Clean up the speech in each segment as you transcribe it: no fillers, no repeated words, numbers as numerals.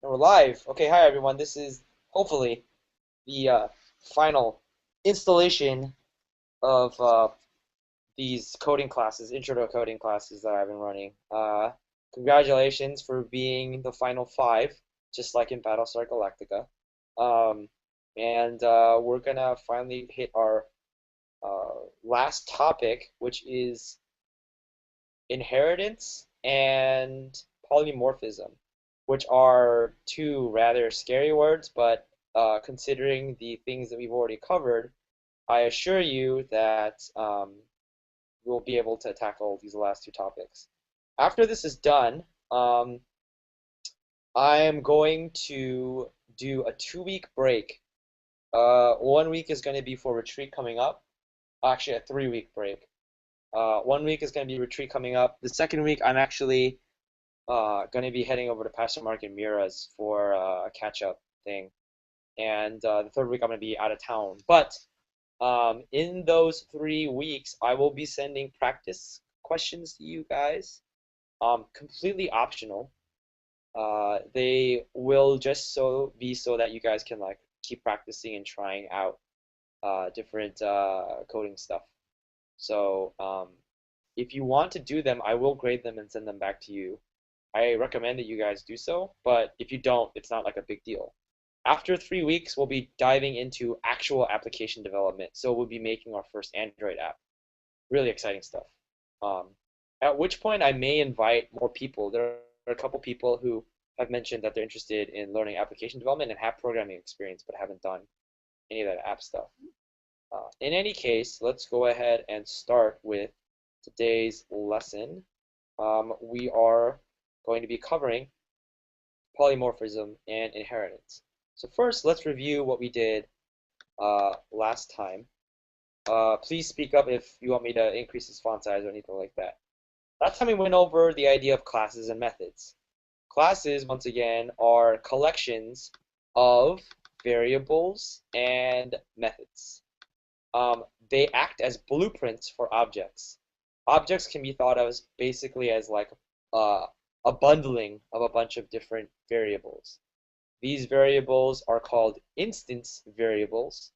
And we're live. Okay, hi everyone. This is hopefully the final installation of these coding classes, intro to coding classes that I've been running. Congratulations for being the final five, just like in Battlestar Galactica. Um, and we're gonna finally hit our last topic, which is inheritance and polymorphism, which are two rather scary words, but considering the things that we've already covered, I assure you that we'll be able to tackle these last two topics. After this is done, I am going to do a 2 week break. 1 week is going to be for retreat coming up. Actually, a 3 week break. 1 week is going to be retreat coming up. The second week, I'm actually going to be heading over to Pastor Mark and Mira's for a catch-up thing. And the third week, I'm going to be out of town. But in those 3 weeks, I will be sending practice questions to you guys, completely optional. They will just be so that you guys can like keep practicing and trying out different coding stuff. So if you want to do them, I will grade them and send them back to you. I recommend that you guys do so, but if you don't, it's not like a big deal. After 3 weeks, we'll be diving into actual application development. So we'll be making our first Android app. Really exciting stuff. Um, at which point I may invite more people. There are a couple people who have mentioned that they're interested in learning application development and have programming experience, but haven't done any of that app stuff. In any case, let's go ahead and start with today's lesson. We are going to be covering polymorphism and inheritance. So first, let's review what we did last time. Please speak up if you want me to increase this font size or anything like that. Last time we went over the idea of classes and methods. Classes, once again, are collections of variables and methods. They act as blueprints for objects. Objects can be thought of as basically as like a bundling of a bunch of different variables. These variables are called instance variables,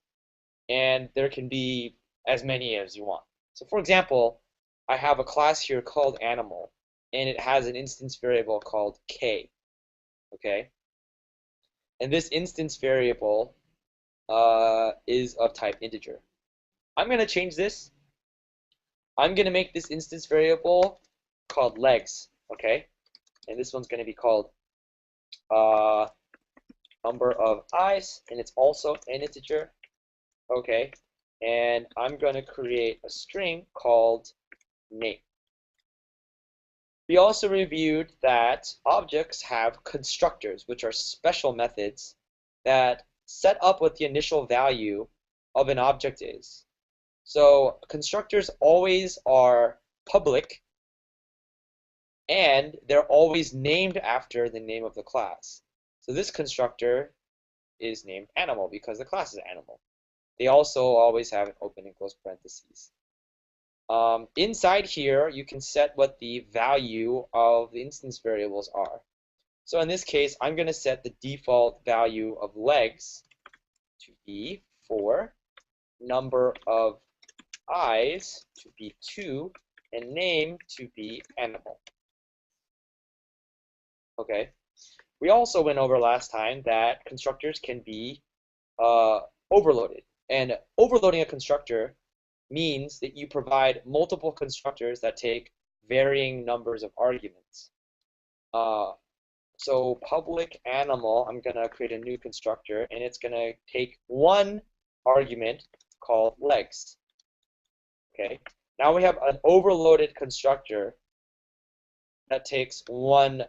and there can be as many as you want. So for example, I have a class here called animal, and it has an instance variable called k, okay? And this instance variable is of type integer. I'm going to change this. I'm going to make this instance variable called legs, okay? And this one's going to be called number of eyes, and it's also an integer, okay? And I'm going to create a string called name. We also reviewed that objects have constructors, which are special methods that set up what the initial value of an object is. So constructors always are public, and they're always named after the name of the class. So this constructor is named animal because the class is animal. They also always have an open and close parentheses. Inside here, you can set what the value of the instance variables are. So in this case, I'm going to set the default value of legs to be 4, number of eyes to be 2, and name to be animal. Okay. We also went over last time that constructors can be overloaded. And overloading a constructor means that you provide multiple constructors that take varying numbers of arguments. So public animal, I'm going to create a new constructor, and it's going to take one argument called legs. Okay. Now we have an overloaded constructor that takes one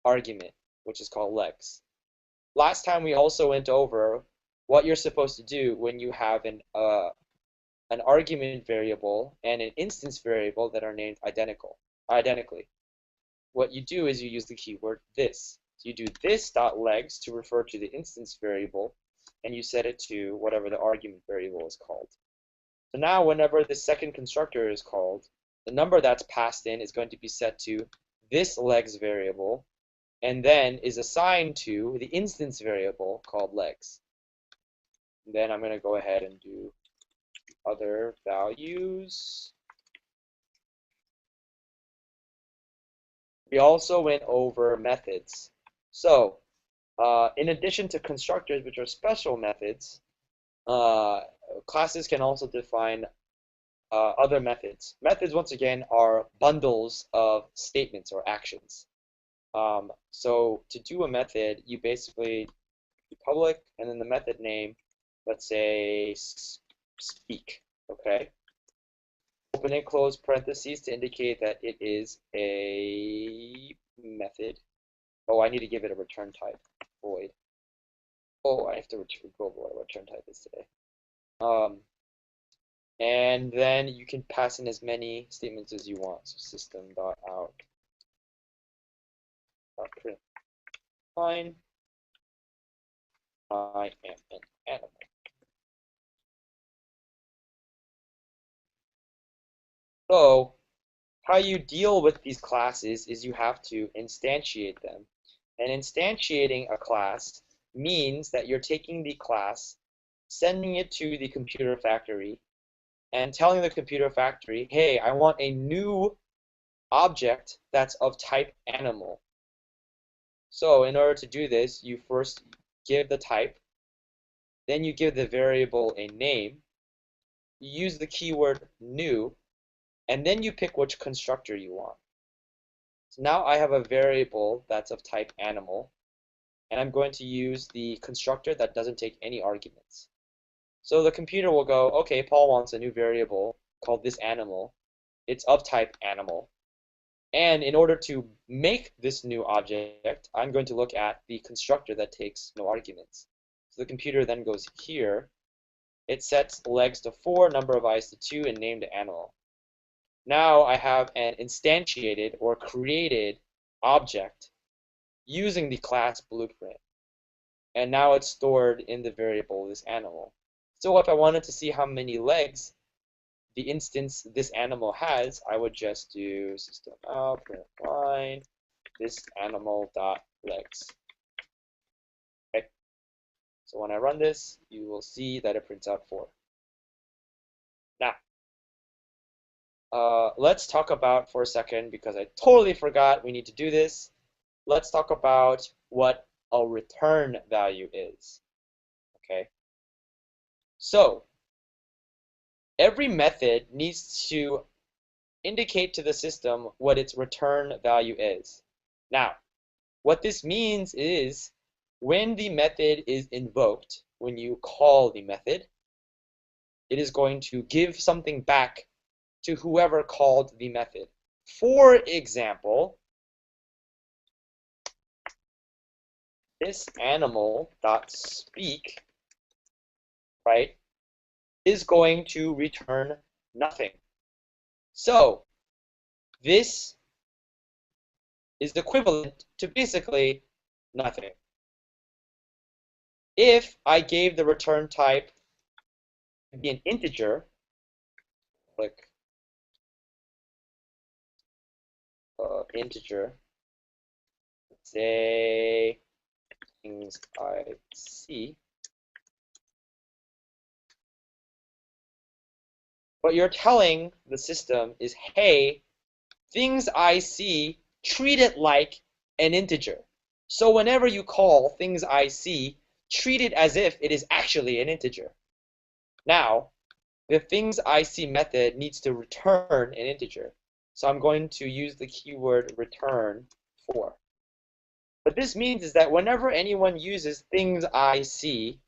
argument, which is called legs. Last time we also went over what you're supposed to do when you have an argument variable and an instance variable that are named identically. What you do is you use the keyword this. So you do this.legs to refer to the instance variable, and you set it to whatever the argument variable is called. So now whenever the second constructor is called, the number that's passed in is going to be set to this legs variable, and then is assigned to the instance variable called legs. And then I'm going to go ahead and do other values. We also went over methods. So in addition to constructors, which are special methods, classes can also define other methods. Methods, once again, are bundles of statements or actions. So to do a method, you basically do public and then the method name, let's say speak, okay? Open and close parentheses to indicate that it is a method. Oh, I need to give it a return type, void. Oh, I have to go over what a return type is today. And then you can pass in as many statements as you want. So system.out print line. I am an animal. So how you deal with these classes is you have to instantiate them. And instantiating a class means that you're taking the class, sending it to the computer factory, and telling the computer factory, hey, I want a new object that's of type animal. So in order to do this, you first give the type, then you give the variable a name, you use the keyword new, and then you pick which constructor you want. So now I have a variable that's of type animal, and I'm going to use the constructor that doesn't take any arguments. So the computer will go, okay, Paul wants a new variable called this animal. It's of type animal. And in order to make this new object, I'm going to look at the constructor that takes no arguments. So the computer then goes here. It sets legs to 4, number of eyes to 2, and name to animal. Now I have an instantiated or created object using the class blueprint. And now it's stored in the variable this animal. So if I wanted to see how many legs the instance this animal has, I would just do system out print line this animal dot legs. Okay. So when I run this, you will see that it prints out 4. Now, let's talk about for a second, because I totally forgot we need to do this. Let's talk about what a return value is. Okay. So every method needs to indicate to the system what its return value is. Now, what this means is when the method is invoked, when you call the method, it is going to give something back to whoever called the method. For example, this animal.speak, right, is going to return nothing. So this is equivalent to basically nothing. If I gave the return type to be an integer, click integer, say things I see, what you're telling the system is, hey, things I see, treat it like an integer. So whenever you call things I see, treat it as if it is actually an integer. Now, the things I see method needs to return an integer. So I'm going to use the keyword return 4. What this means is that whenever anyone uses things I see,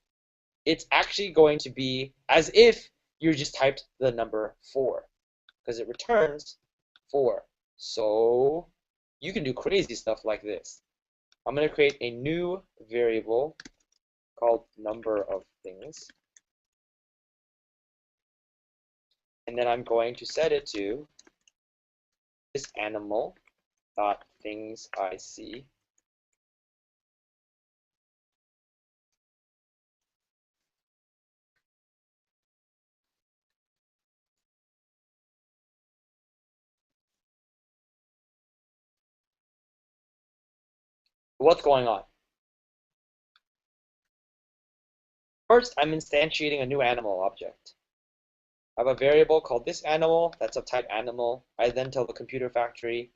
it's actually going to be as if you just typed the number 4, because it returns 4. So you can do crazy stuff like this. I'm going to create a new variable called number of things. And then I'm going to set it to this animal dot things I see. What's going on? First, I'm instantiating a new animal object. I have a variable called this animal, that's of type animal. I then tell the computer factory,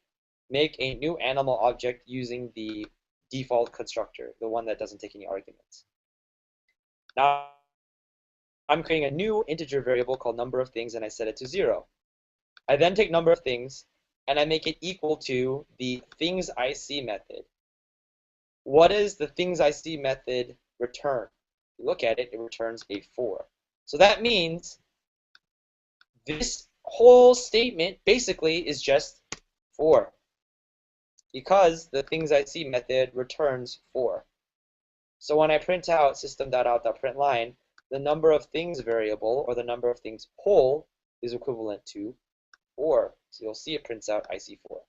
make a new animal object using the default constructor, the one that doesn't take any arguments. Now, I'm creating a new integer variable called number of things, and I set it to 0. I then take number of things, and I make it equal to the things I see method. What does the things I see method return? If you look at it, it returns a 4. So that means this whole statement basically is just 4, because the things I see method returns 4. So when I print out system.out.println, the number of things variable, or the number of things whole, is equivalent to 4. So you'll see it prints out IC4.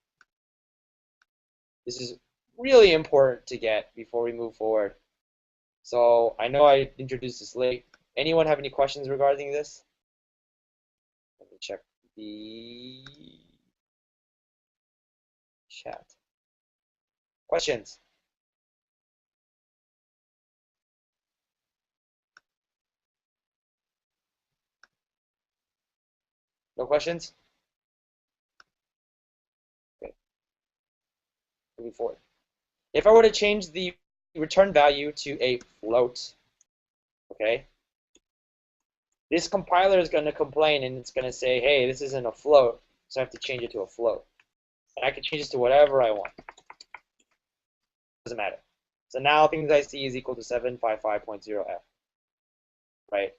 This is really important to get before we move forward. So I know I introduced this late. Anyone have any questions regarding this? Let me check the chat. Questions? No questions? Okay. Moving forward. If I were to change the return value to a float, okay, this compiler is going to complain and it's going to say, hey, this isn't a float, so I have to change it to a float. And I can change this to whatever I want. Doesn't matter. So now things I see is equal to 755.0f, right?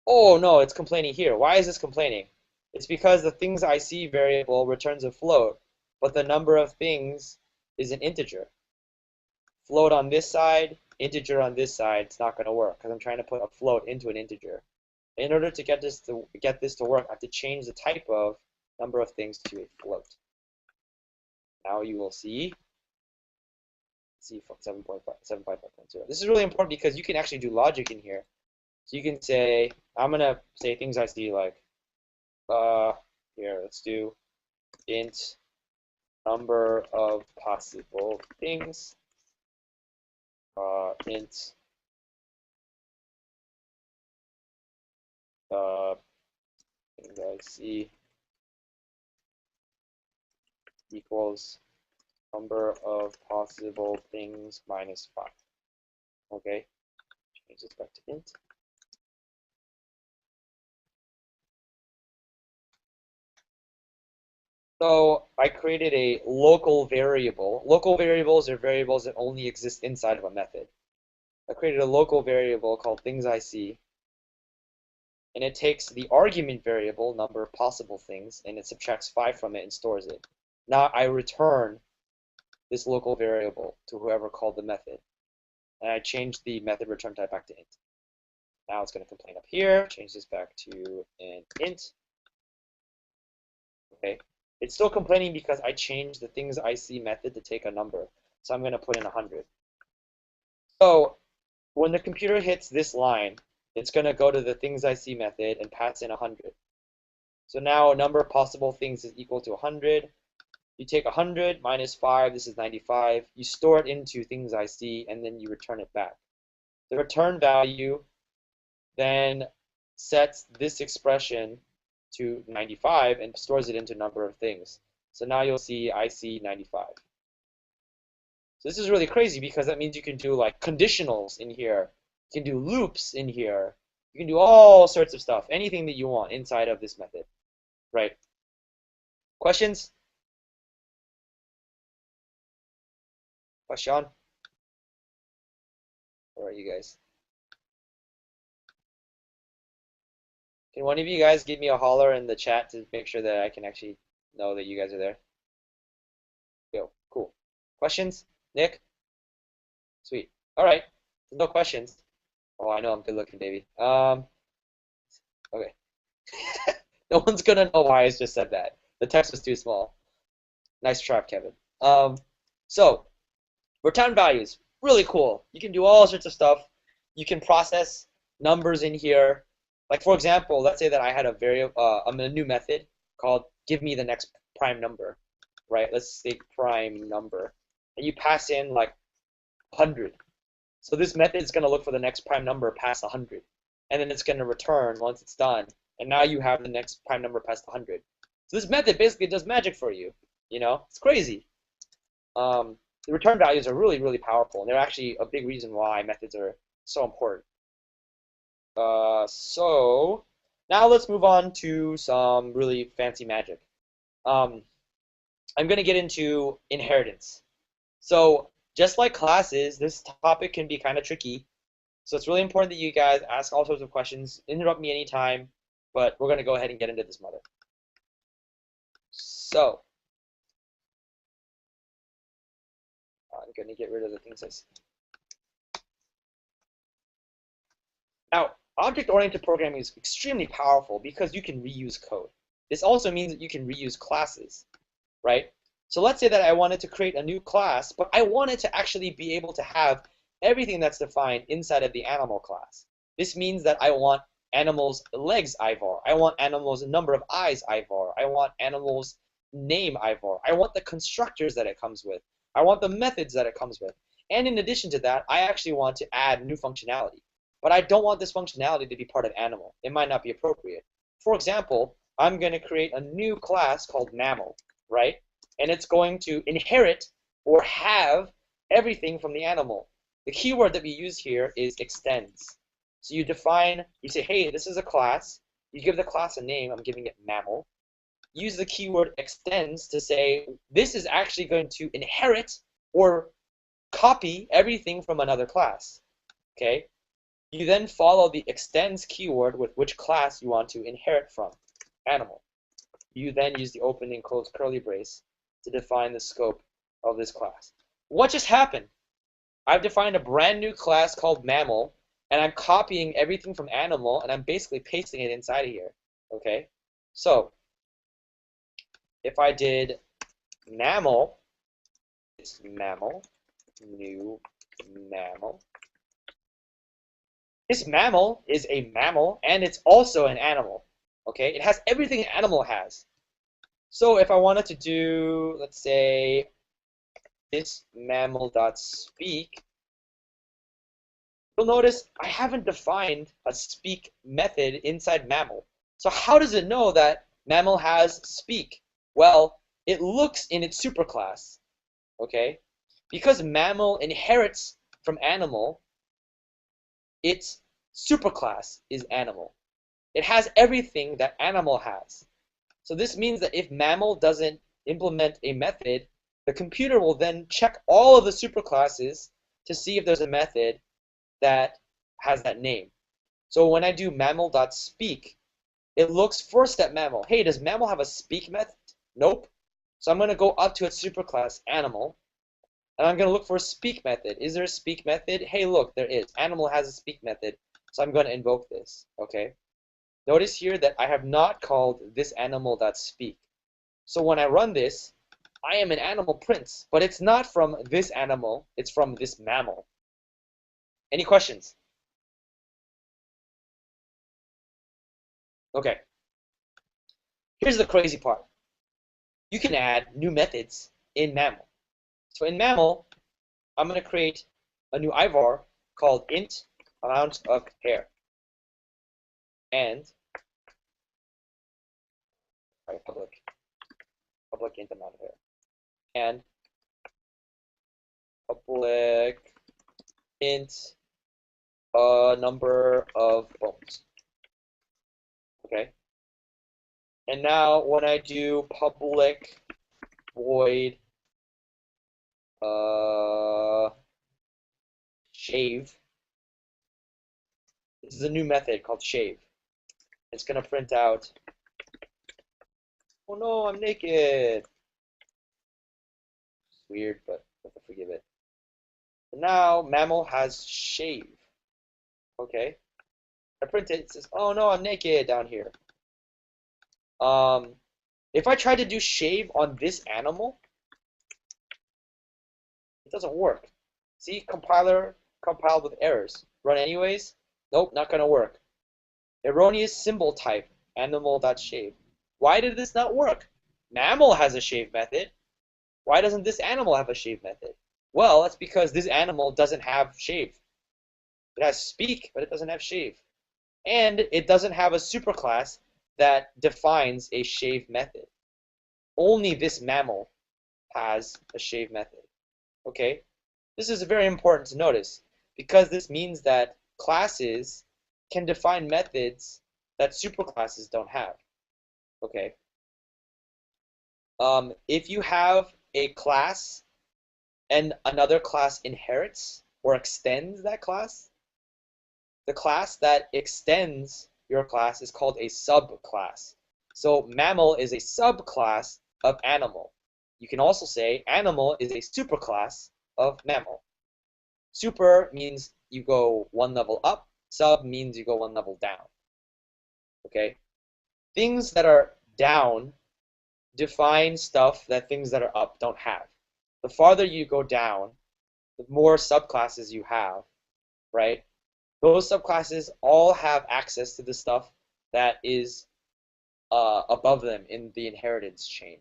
Oh no, it's complaining here. Why is this complaining? It's because the things I see variable returns a float, but the number of things is an integer. Float on this side, integer on this side, it's not going to work because I'm trying to put a float into an integer. In order to get this to work, I have to change the type of number of things to a float. Now you will see 7.5.0. This is really important because you can actually do logic in here. So you can say, I'm going to say things I see like, here, let's do int number of possible things, int things I see equals number of possible things minus 5. Okay, change this back to int. So I created a local variable. Local variables are variables that only exist inside of a method. I created a local variable called things I see, and it takes the argument variable, number of possible things, and it subtracts 5 from it and stores it. Now I return this local variable to whoever called the method, and I changed the method return type back to int. Now it's going to complain up here, change this back to an int. Okay, it's still complaining because I changed the things I see method to take a number, so I'm going to put in 100. So when the computer hits this line, it's going to go to the things I see method and pass in 100. So now number of possible things is equal to 100. You take 100 minus 5, this is 95. You store it into things I see, and then you return it back. The return value then sets this expression to 95 and stores it into number of things. So now you'll see I see 95. So this is really crazy because that means you can do like conditionals in here. You can do loops in here. You can do all sorts of stuff, anything that you want inside of this method, right? Questions? Question? Where are you guys? Can one of you guys give me a holler in the chat to make sure that I can actually know that you guys are there? Yo, cool. Questions? Nick? Sweet. All right. No questions. Oh, I know I'm good looking, baby. Okay. No one's gonna know why I just said that. The text was too small. Nice trap, Kevin. So return values, really cool. You can do all sorts of stuff. You can process numbers in here. Like for example, let's say that I had a new method called give me the next prime number, right? Let's say prime number, and you pass in like 100. So this method is going to look for the next prime number past 100. And then it's going to return once it's done. And now you have the next prime number past 100. So this method basically does magic for you. You know, it's crazy. The return values are really, really powerful. And they're actually a big reason why methods are so important. So now let's move on to some really fancy magic. I'm going to get into inheritance. So just like classes, this topic can be kind of tricky. So it's really important that you guys ask all sorts of questions. Interrupt me anytime, but we're going to go ahead and get into this mother. So I'm going to get rid of the things I see. Now, object-oriented programming is extremely powerful because you can reuse code. This also means that you can reuse classes, right? So let's say that I wanted to create a new class, but I wanted to actually be able to have everything that's defined inside of the animal class. This means that I want animals' legs IVAR. I want animals' number of eyes IVAR. I want animals' name IVAR. I want the constructors that it comes with. I want the methods that it comes with. And in addition to that, I actually want to add new functionality. But I don't want this functionality to be part of animal. It might not be appropriate. For example, I'm going to create a new class called mammal, right? And it's going to inherit or have everything from the animal. The keyword that we use here is extends. So you define, you say, hey, this is a class. You give the class a name. I'm giving it mammal. Use the keyword extends to say, this is actually going to inherit or copy everything from another class. Okay? You then follow the extends keyword with which class you want to inherit from, animal. You then use the open and close curly brace to define the scope of this class. What just happened? I've defined a brand new class called mammal, and I'm copying everything from animal, and I'm basically pasting it inside of here. Okay? So, if I did mammal, it's mammal, new mammal. This mammal is a mammal, and it's also an animal. Okay? It has everything an animal has. So if I wanted to do, let's say, this mammal.speak, you'll notice I haven't defined a speak method inside mammal. So how does it know that mammal has speak? Well, it looks in its superclass. Okay? Because mammal inherits from animal, its superclass is animal. It has everything that animal has. So this means that if mammal doesn't implement a method, the computer will then check all of the superclasses to see if there's a method that has that name. So when I do mammal.speak, it looks first at mammal. Hey, does mammal have a speak method? Nope. So I'm going to go up to its superclass animal, and I'm going to look for a speak method. Is there a speak method? Hey, look, there is. Animal has a speak method, so I'm going to invoke this. Okay. Notice here that I have not called this animal.speak. So when I run this, I am an animal prince, but it's not from this animal, it's from this mammal. Any questions? Okay. Here's the crazy part. You can add new methods in mammal. So in mammal, I'm going to create a new IVAR called int amount of hair. And public int amount of hair. And public int number of bones. Okay. And now when I do public void shave, this is a new method called shave. It's going to print out, oh no, I'm naked. It's weird, but I have to forgive it. And now mammal has shave. Okay. I print it, it says, oh no, I'm naked down here. If I try to do shave on this animal, it doesn't work. See, compiler compiled with errors. Run anyways? Nope, not gonna work. Erroneous symbol type, animal.shave. Why did this not work? Mammal has a shave method. Why doesn't this animal have a shave method? Well, that's because this animal doesn't have shave. It has speak, but it doesn't have shave. And it doesn't have a superclass that defines a shave method. Only this mammal has a shave method. Okay? This is very important to notice because this means that classes can define methods that superclasses don't have. Okay? If you have a class and another class inherits or extends that class, the class that extends your class is called a subclass. So mammal is a subclass of animal. You can also say animal is a superclass of mammal. Super means you go one level up, sub means you go one level down. Okay? Things that are down define stuff that things that are up don't have. The farther you go down, the more subclasses you have, right? Those subclasses all have access to the stuff that is above them in the inheritance chain.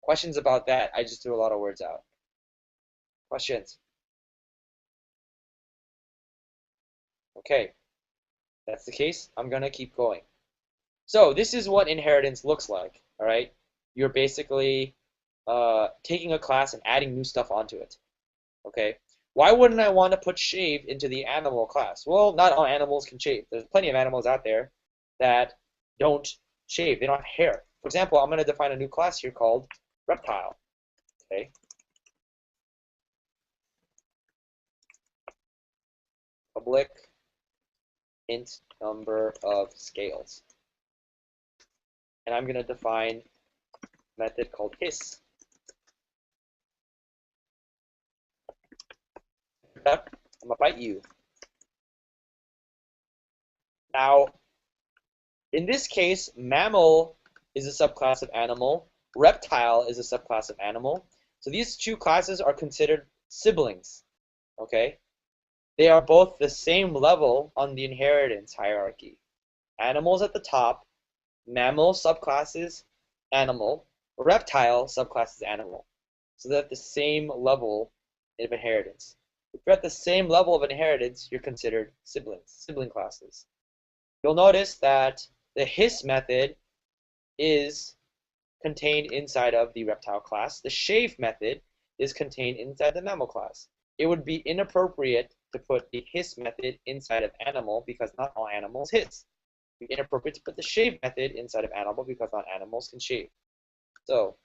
Questions about that? I just threw a lot of words out. Questions? Okay, that's the case. I'm gonna keep going. So this is what inheritance looks like, all right? You're basically taking a class and adding new stuff onto it, okay? Why wouldn't I want to put shave into the animal class? Well, not all animals can shave. There's plenty of animals out there that don't shave. They don't have hair. For example, I'm going to define a new class here called reptile, okay? Public int number of scales. And I'm going to define a method called hiss. I'm going to bite you. Now, in this case, mammal is a subclass of animal. Reptile is a subclass of animal. So these two classes are considered siblings, okay? They are both the same level on the inheritance hierarchy. Animals at the top, mammal subclasses, animal, reptile subclasses, animal. So they're at the same level of inheritance. If you're at the same level of inheritance, you're considered siblings, sibling classes. You'll notice that the hiss method is contained inside of the reptile class. The shave method is contained inside the mammal class. It would be inappropriate to put the hiss method inside of animal because not all animals hiss. It would be inappropriate to put the shave method inside of animal because not animals can shave. So,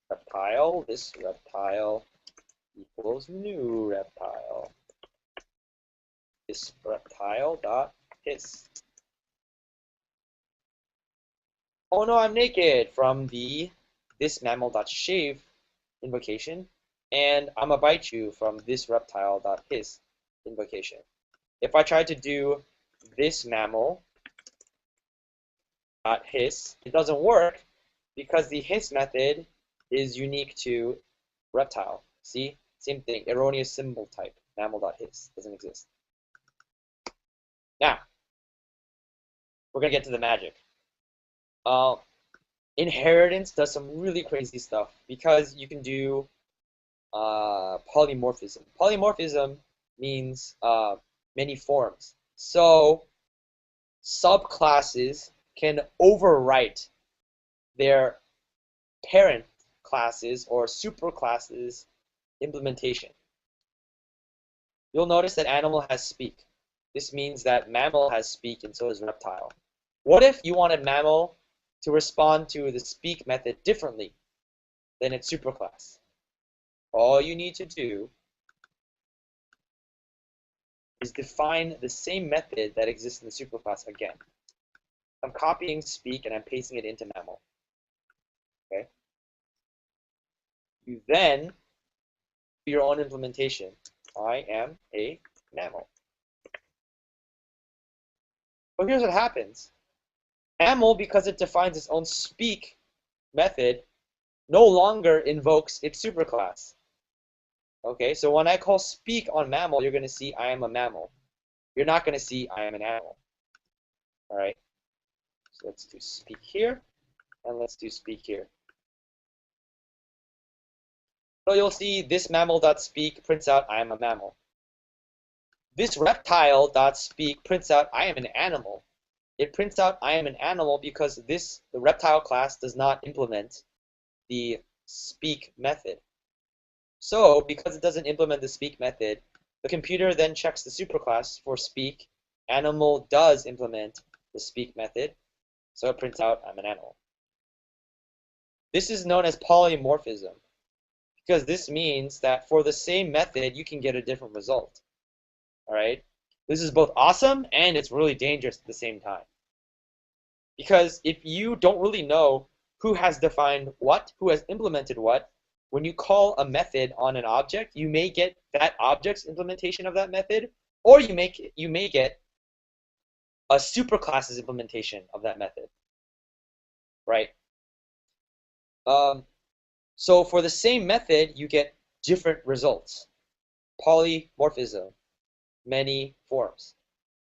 reptile, this reptile equals new reptile. This reptile dot hiss. Oh no, I'm naked from the this mammal.shave invocation, and I'm gonna bite you from this reptile.hiss invocation. If I try to do this mammal.hiss, it doesn't work because the hiss method is unique to reptile. See? Same thing, erroneous symbol type, mammal.hiss, doesn't exist. Now, we're gonna get to the magic. Inheritance does some really crazy stuff because you can do polymorphism. Polymorphism means many forms. So subclasses can overwrite their parent classes or superclasses implementation. You'll notice that animal has speak. This means that mammal has speak and so does reptile. What if you wanted mammal to respond to the speak method differently than its superclass? All you need to do is define the same method that exists in the superclass again. I'm copying speak and I'm pasting it into mammal. Okay. You then do your own implementation. I am a mammal. But here's what happens. Mammal, because it defines its own speak method, no longer invokes its superclass. Okay, so when I call speak on mammal, you're going to see I am a mammal. You're not going to see I am an animal. All right, so let's do speak here, and let's do speak here. So you'll see this mammal.speak prints out I am a mammal. This reptile.speak prints out I am an animal. It prints out I am an animal because the reptile class does not implement the speak method. So because it doesn't implement the speak method, the computer then checks the superclass for speak. Animal does implement the speak method, so it prints out I'm an animal. This is known as polymorphism because this means that for the same method, you can get a different result. All right? This is both awesome and it's really dangerous at the same time. Because if you don't really know who has defined what, who has implemented what, when you call a method on an object, you may get that object's implementation of that method, or you may get a superclass's implementation of that method, right? So for the same method, you get different results. Polymorphism, many forms.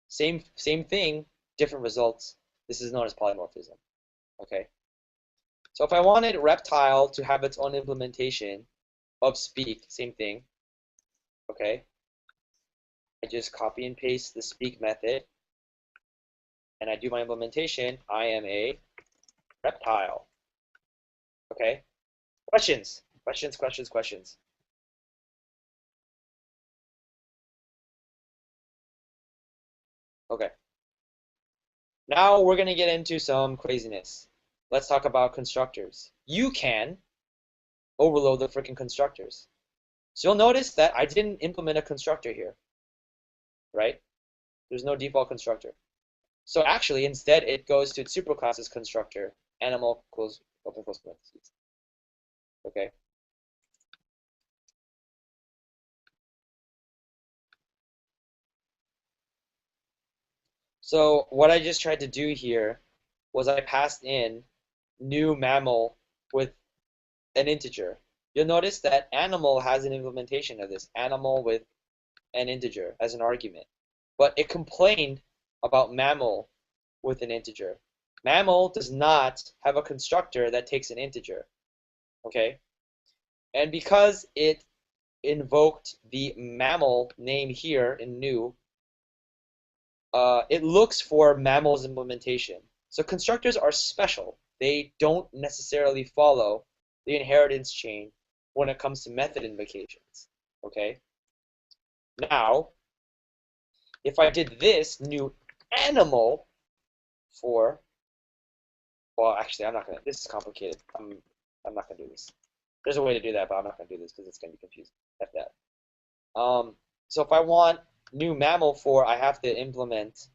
Same thing, different results. This is known as polymorphism. Okay. So if I wanted reptile to have its own implementation of speak, same thing. Okay. I just copy and paste the speak method, and I do my implementation. I am a reptile. Okay. Questions? Questions, questions, questions. Okay. Now we're going to get into some craziness. Let's talk about constructors. You can overload the freaking constructors. So you'll notice that I didn't implement a constructor here, right? There's no default constructor. So actually, instead, it goes to its superclass's constructor, animal close open close parentheses. Okay. So what I just tried to do here was I passed in new mammal with an integer. You'll notice that animal has an implementation of this, animal with an integer as an argument. But it complained about mammal with an integer. Mammal does not have a constructor that takes an integer. Okay? And because it invoked the mammal name here in new, it looks for mammal's implementation. So constructors are special. They don't necessarily follow the inheritance chain when it comes to method invocations. Okay? Now, if I did this new animal for, well, actually, I'm not gonna. This is complicated. I'm not gonna do this. There's a way to do that, but I'm not gonna do this because it's gonna be confusing. F that. So if I want new mammal for, I have to implement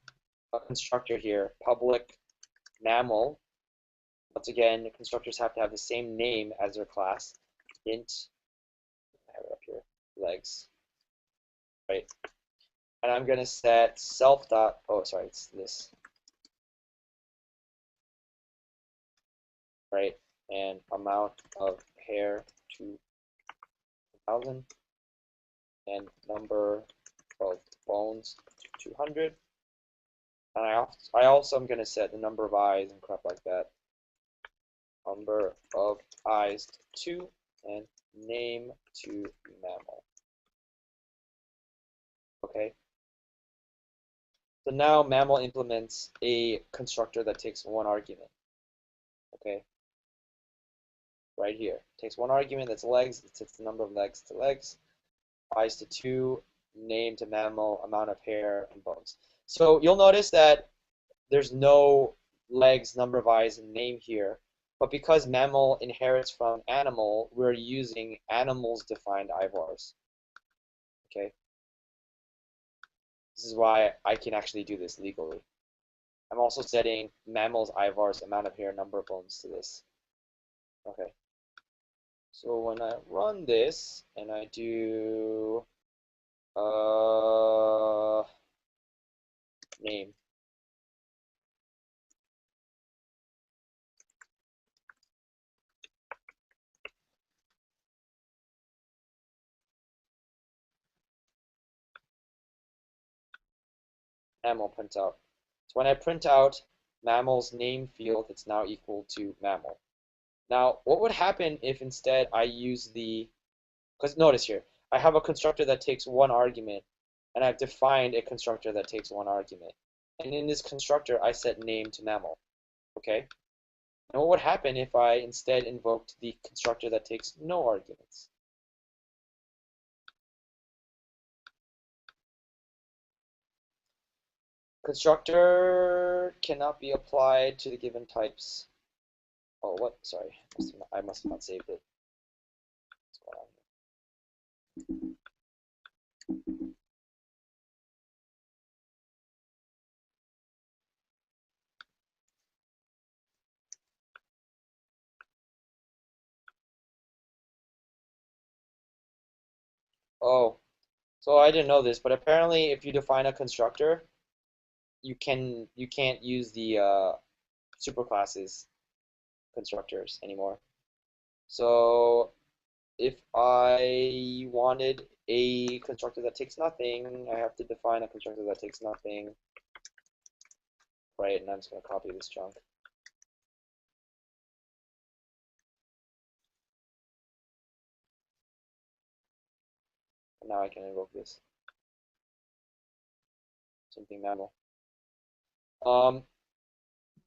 a constructor here, public mammal. Once again, the constructors have to have the same name as their class. Int, I have it up here, legs, right? And I'm gonna set self dot. Oh, sorry, it's this, right? And amount of hair to 1,000, and number of bones to 200. And I also am gonna set the number of eyes and crap like that. Number of eyes to 2, and name to mammal. Okay. So now mammal implements a constructor that takes one argument. Okay. Right here. Takes one argument that's legs, it sets the number of legs to legs, eyes to 2, name to mammal, amount of hair, and bones. So you'll notice that there's no legs, number of eyes, and name here. But because mammal inherits from animal, we're using animals defined ivars. Okay. This is why I can actually do this legally. I'm also setting mammals ivars, amount of hair, number of bones to this. Okay. So when I run this and I do name, mammal prints out. So when I print out mammal's name field, it's now equal to mammal. Now, what would happen if instead I use the Because notice here, I have a constructor that takes one argument, and I've defined a constructor that takes one argument. And in this constructor, I set name to mammal. Okay? And what would happen if I instead invoked the constructor that takes no arguments? Constructor cannot be applied to the given types. Oh, what? Sorry, I must have not saved it. What's going on here? Oh, so I didn't know this, but apparently if you define a constructor, you can't use the superclasses constructors anymore. So if I wanted a constructor that takes nothing, I have to define a constructor that takes nothing. Right, and I'm just going to copy this chunk. And now I can invoke this. Something mammal.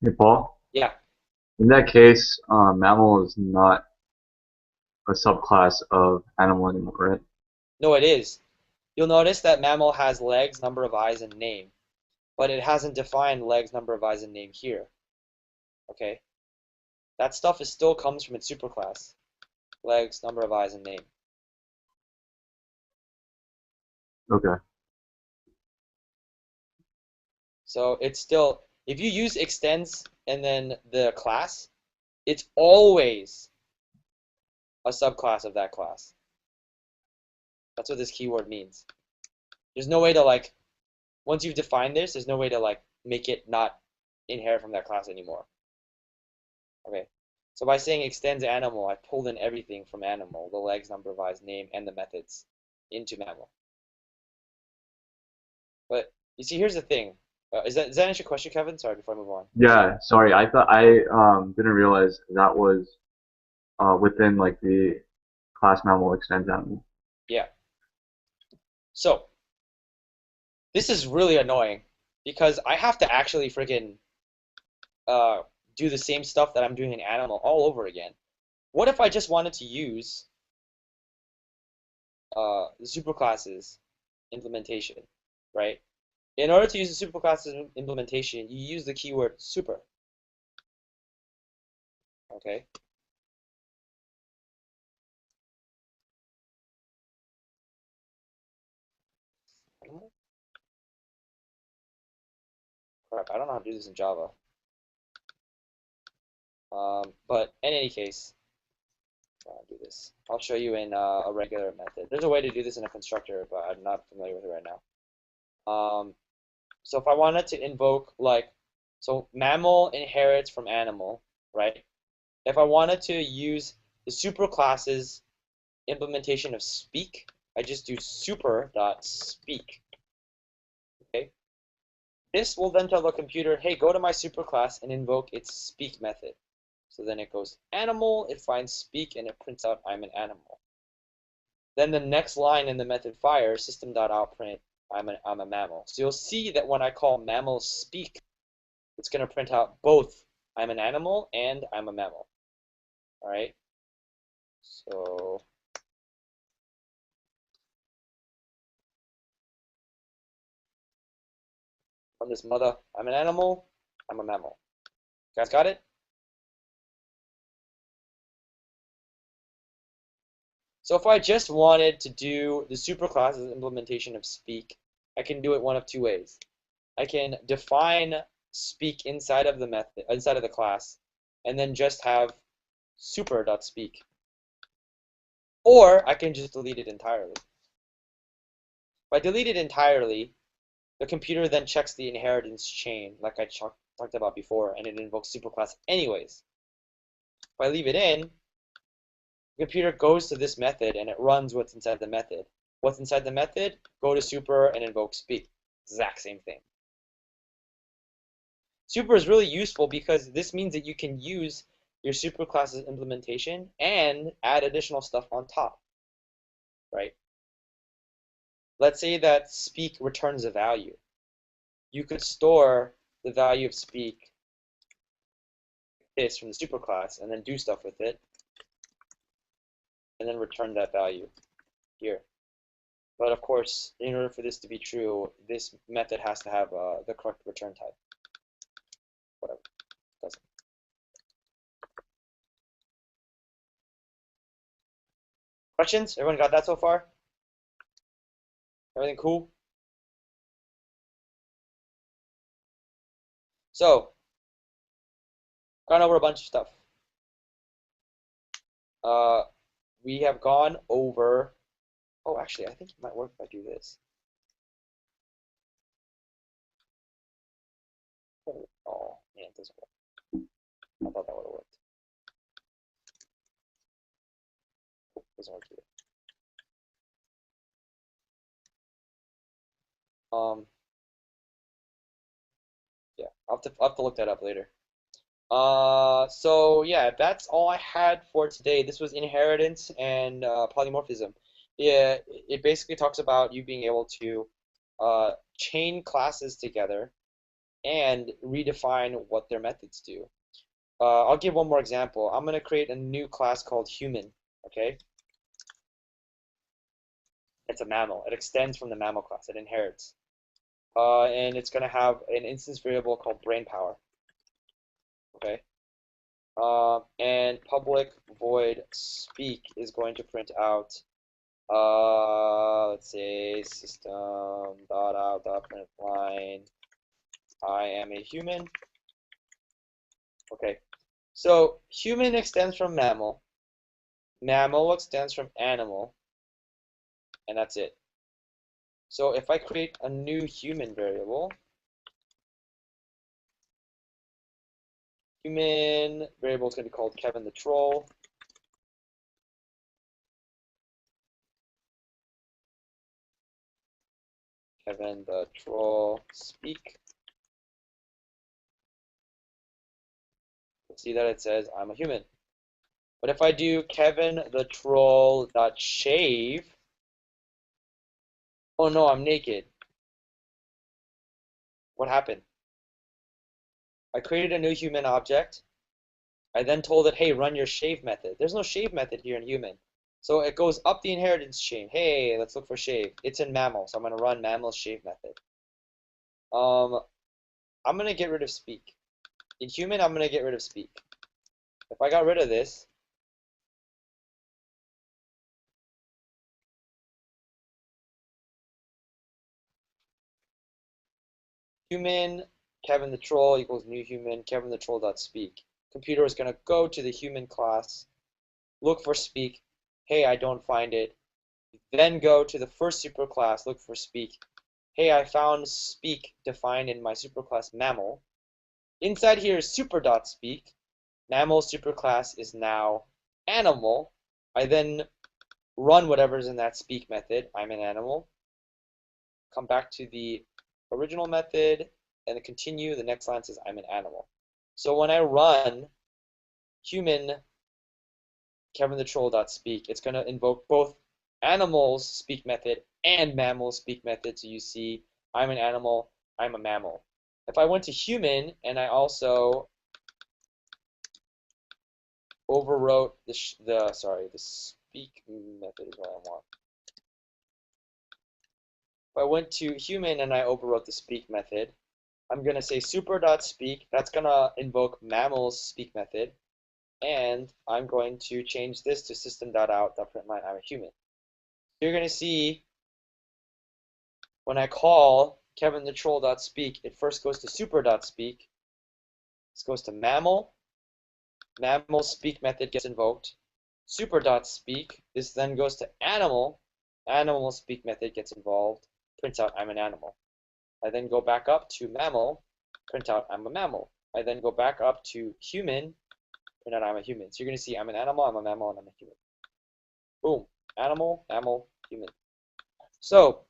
Hey, Paul. Yeah, In that case, mammal is not a subclass of animal anymore, right? no, it is. You'll notice that mammal has legs, number of eyes, and name, but it hasn't defined legs, number of eyes, and name here. Okay? That stuff is still comes from its superclass. Legs, number of eyes, and name. Okay. So it's still, if you use extends and then the class, it's always a subclass of that class. That's what this keyword means. There's no way to like, once you've defined this, there's no way to like make it not inherit from that class anymore. Okay. So by saying extends animal, I pulled in everything from animal, the legs, number of eyes, name, and the methods into mammal. But you see, here's the thing. Does that answer your question, Kevin? Sorry, before I move on. Yeah, sorry. I thought I didn't realize that was within like the class mammal extends animal. Yeah. So this is really annoying because I have to actually freaking uh, do the same stuff that I'm doing in animal all over again. What if I just wanted to use the superclasses implementation, right? In order to use the superclasses implementation, you use the keyword super. Okay. Crap, I don't know how to do this in Java. But in any case, I'll do this. I'll show you in a regular method. There's a way to do this in a constructor, but I'm not familiar with it right now. So if I wanted to invoke like, so mammal inherits from animal, right? If I wanted to use the superclasses implementation of speak, I just do super.speak. Okay. This will then tell the computer, hey, go to my superclass and invoke its speak method. So then it goes animal, it finds speak, and it prints out I'm an animal. Then the next line in the method fire, system.outprint, I'm a mammal. So you'll see that when I call mammal speak, it's going to print out both I'm an animal and I'm a mammal. All right. So from this mother, I'm an animal, I'm a mammal. You guys got it? So if I just wanted to do the superclasses implementation of speak, I can do it one of two ways. I can define speak inside of the method, inside of the class, and then just have super.speak. Or I can just delete it entirely. If I delete it entirely, the computer then checks the inheritance chain, like I talked about before, and it invokes superclass anyways. If I leave it in, the computer goes to this method and it runs what's inside the method. What's inside the method? Go to super and invoke speak. Exact same thing. Super is really useful because this means that you can use your superclasses implementation and add additional stuff on top. right? Let's say that speak returns a value. You could store the value of speak this from the superclass and then do stuff with it and then return that value here. But of course, in order for this to be true, this method has to have the correct return type. Whatever. Doesn't. Questions? Everyone got that so far? Everything cool? So, gone over a bunch of stuff. We have gone over. Oh, actually, I think it might work if I do this. Oh, man, it doesn't work. I thought that would have worked. It doesn't work either. Yeah, I'll have to look that up later. So yeah, that's all I had for today. This was inheritance and polymorphism. Yeah, it basically talks about you being able to chain classes together and redefine what their methods do. I'll give one more example. I'm going to create a new class called human, okay? It's a mammal. It extends from the mammal class. It inherits. And it's going to have an instance variable called brain power, okay? And public void speak is going to print out, let's say system dot out dot print line, I am a human. Okay, so human extends from mammal, mammal extends from animal, and that's it. So if I create a new human variable, human variable is going to be called Kevin the Troll. Kevin the Troll speak. You'll see that it says I'm a human. But if I do Kevin the Troll dot shave, oh no, I'm naked. What happened? I created a new human object. I then told it, hey, run your shave method. There's no shave method here in human. So it goes up the inheritance chain. Hey, let's look for shave. It's in mammal, so I'm going to run mammal shave method. I'm going to get rid of speak. In human, I'm going to get rid of speak. If I got rid of this, human Kevin the Troll equals new human Kevin the Troll dot speak. Computer is going to go to the human class, look for speak. Hey, I don't find it. Then go to the first superclass, look for speak. Hey, I found speak defined in my superclass mammal. Inside here is super.speak. Mammal superclass is now animal. I then run whatever's in that speak method. I'm an animal. Come back to the original method and continue. The next line says I'm an animal. So when I run human Kevin the Troll.speak, it's going to invoke both animals speak method and mammals speak method. So you see I'm an animal, I'm a mammal. If I went to human and I also overwrote the speak method is what I want. If I went to human and I overwrote the speak method, I'm going to say super.speak. That's going to invoke mammals speak method. And I'm going to change this to system.out.println I'm a human. You're going to see when I call Kevin the Troll.speak, it first goes to super.speak. This goes to mammal. Mammal speak method gets invoked. Super.speak. This then goes to animal. Animal speak method gets involved. Prints out I'm an animal. I then go back up to mammal. Print out I'm a mammal. I then go back up to human. Print out I'm a human. So you're going to see I'm an animal, I'm a mammal, and I'm a human. Boom. Animal, mammal, human. So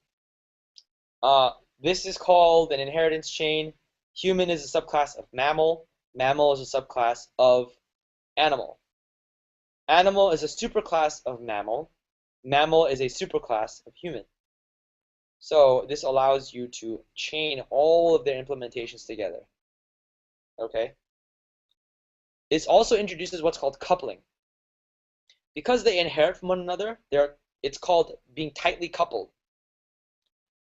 this is called an inheritance chain. Human is a subclass of mammal. Mammal is a subclass of animal. Animal is a superclass of mammal. mammal is a superclass of human. So this allows you to chain all of their implementations together. Okay? This also introduces what's called coupling. Because they inherit from one another, it's called being tightly coupled.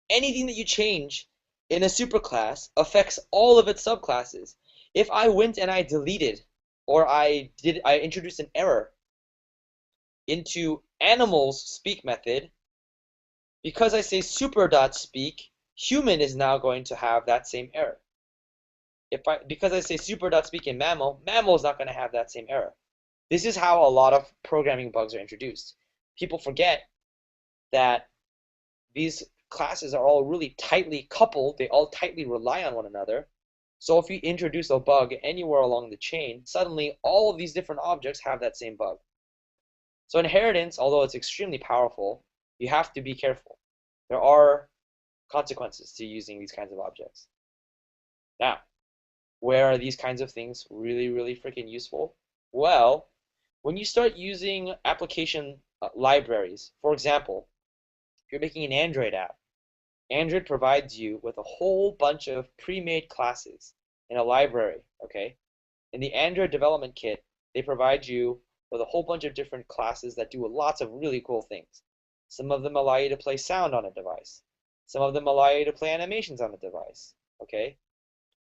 Anything that you change in a superclass affects all of its subclasses. If I went and I deleted or I introduced an error into animal's speak method, because I say super.speak, human is now going to have that same error. Because I say super.speak in mammal, mammal is not going to have that same error. This is how a lot of programming bugs are introduced. People forget that these classes are all really tightly coupled. They all tightly rely on one another. So if you introduce a bug anywhere along the chain, suddenly all of these different objects have that same bug. So inheritance, although it's extremely powerful, you have to be careful. There are consequences to using these kinds of objects. Now, where are these kinds of things really, really freaking useful? Well, when you start using application libraries, for example, if you're making an Android app, Android provides you with a whole bunch of pre-made classes in a library, okay? In the Android development kit, they provide you with a whole bunch of different classes that do lots of really cool things. Some of them allow you to play sound on a device. Some of them allow you to play animations on a device, okay?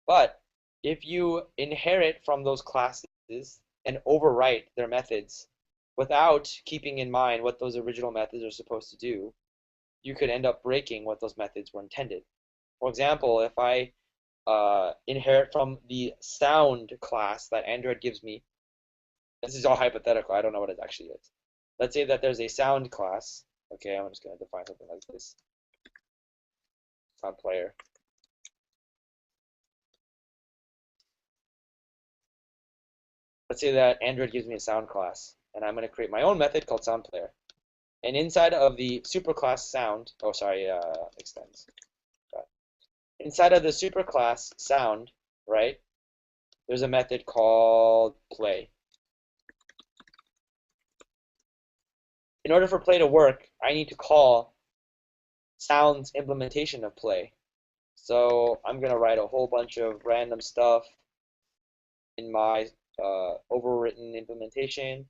But if you inherit from those classes and overwrite their methods without keeping in mind what those original methods are supposed to do, you could end up breaking what those methods were intended. For example, if I inherit from the sound class that Android gives me, this is all hypothetical, I don't know what it actually is. Let's say that there's a sound class. Okay, I'm just going to define something like this. Sound player. Let's say that Android gives me a sound class, and I'm going to create my own method called sound player. And inside of the superclass sound, extends. Inside of the superclass sound, right, there's a method called play. In order for play to work, I need to call sound's implementation of play. So I'm going to write a whole bunch of random stuff in my overwritten implementation.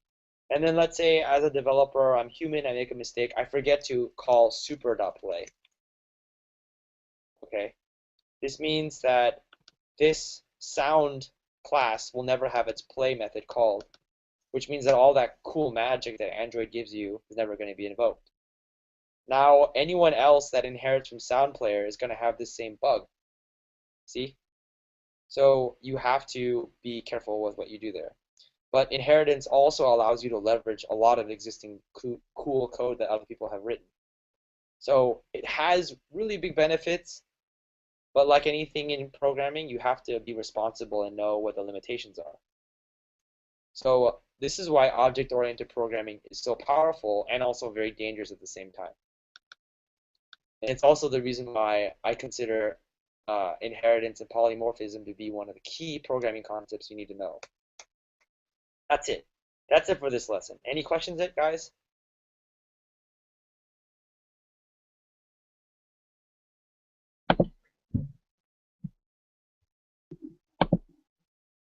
And then let's say as a developer, I'm human, I make a mistake, I forget to call super.play. Okay? This means that this sound class will never have its play method called, which means that all that cool magic that Android gives you is never going to be invoked. Now, anyone else that inherits from sound player is going to have this same bug. See? So you have to be careful with what you do there. But inheritance also allows you to leverage a lot of existing cool code that other people have written. So it has really big benefits, but like anything in programming, you have to be responsible and know what the limitations are. So this is why object-oriented programming is so powerful and also very dangerous at the same time. And it's also the reason why I consider inheritance and polymorphism to be one of the key programming concepts you need to know. That's it. That's it for this lesson. Any questions yet, guys?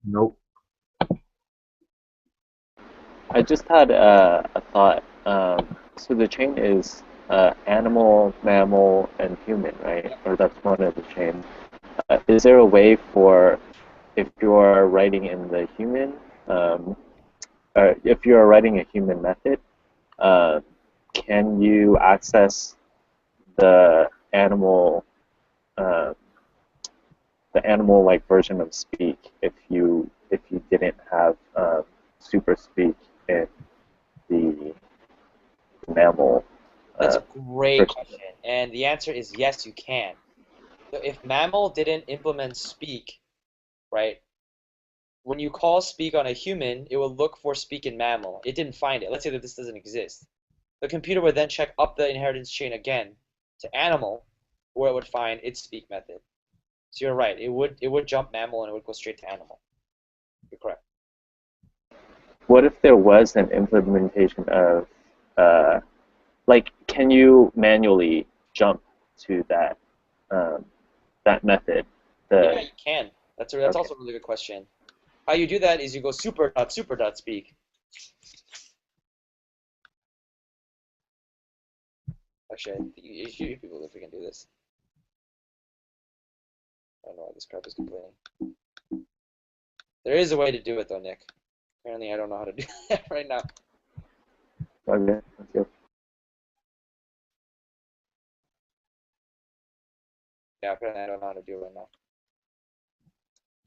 Nope. I just had a thought. So the chain is animal, mammal, and human, right? Or that's one of the chains. Is there a way for if you're writing in the human, or if you're writing a human method, uh, can you access the animal, uh, the animal like version of speak if you didn't have super speak in the mammal That's uh, a great version? question. And the answer is yes, you can. So if mammal didn't implement speak, right, when you call speak on a human, it will look for speak in mammal. It didn't find it. Let's say that this doesn't exist. The computer would then check up the inheritance chain again to animal, where it would find its speak method. So you're right. It would jump mammal and it would go straight to animal. You're correct. What if there was an implementation of uh, like, can you manually jump to um, that method? Yeah, The you can. That's Okay. also a really good question. How you do that is you go super.super.speak. Actually, I think you should people if we can do this. I don't know why this crap is complaining. There is a way to do it though, Nick. Apparently, I don't know how to do that right now. Okay. That's good. Yeah, apparently I don't know how to do it right now.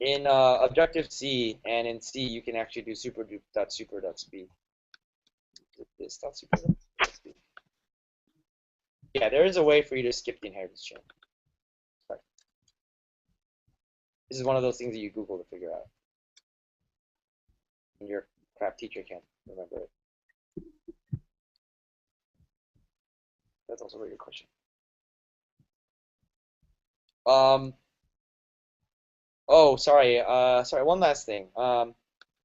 In Objective-C and in C, you can actually do super.super.speed. This dot super.speed. Yeah, there is a way for you to skip the inheritance chain. Sorry. This is one of those things that you Google to figure out. And your crap teacher can't remember it. That's also a very good question. Um, oh, sorry. Sorry, one last thing.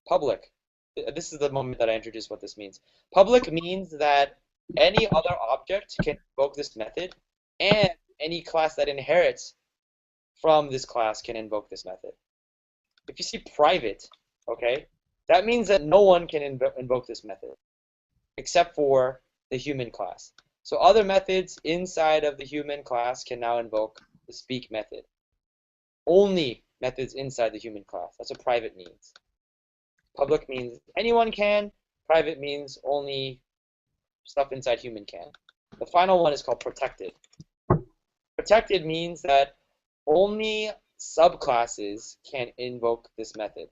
Public. This is the moment that I introduce what this means. Public means that any other object can invoke this method, and any class that inherits from this class can invoke this method. If you see private, okay, that means that no one can invoke this method except for the human class. So other methods inside of the human class can now invoke the speak method. Only methods inside the human class. That's what private means. Public means anyone can. Private means only stuff inside human can. The final one is called protected. Protected means that only subclasses can invoke this method.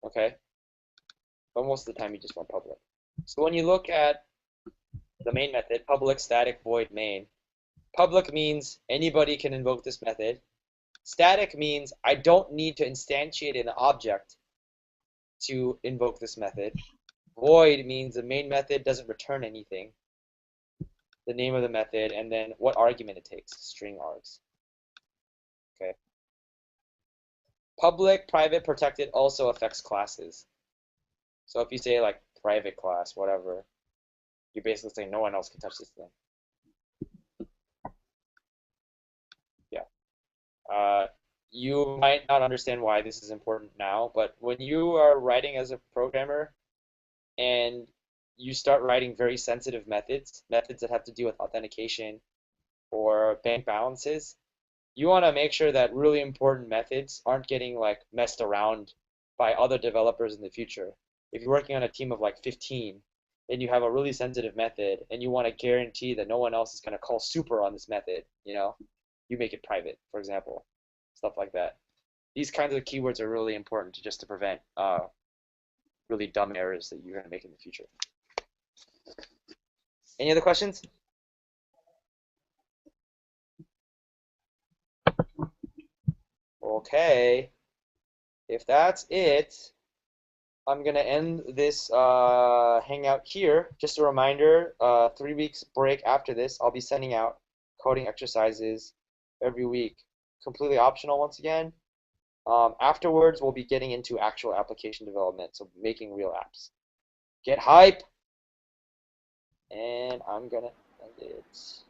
Okay? But most of the time you just want public. So when you look at the main method, public static void main, public means anybody can invoke this method. Static means I don't need to instantiate an object to invoke this method. Void means the main method doesn't return anything, the name of the method, and then what argument it takes, string args. Okay. Public, private, protected also affects classes. So if you say like private class, whatever, you're basically saying no one else can touch this thing. Yeah. You might not understand why this is important now, but when you are writing as a programmer and you start writing very sensitive methods, methods that have to do with authentication or bank balances, you want to make sure that really important methods aren't getting like messed around by other developers in the future. If you're working on a team of like 15, then you have a really sensitive method and you want to guarantee that no one else is going to call super on this method, you make it private, for example, stuff like that. These kinds of keywords are really important just to prevent really dumb errors that you're going to make in the future. Any other questions? Okay. If that's it, I'm gonna end this hangout here. Just a reminder, 3 weeks break after this, I'll be sending out coding exercises every week. Completely optional once again. Afterwards, we'll be getting into actual application development, so making real apps. Get hype! And I'm gonna end it.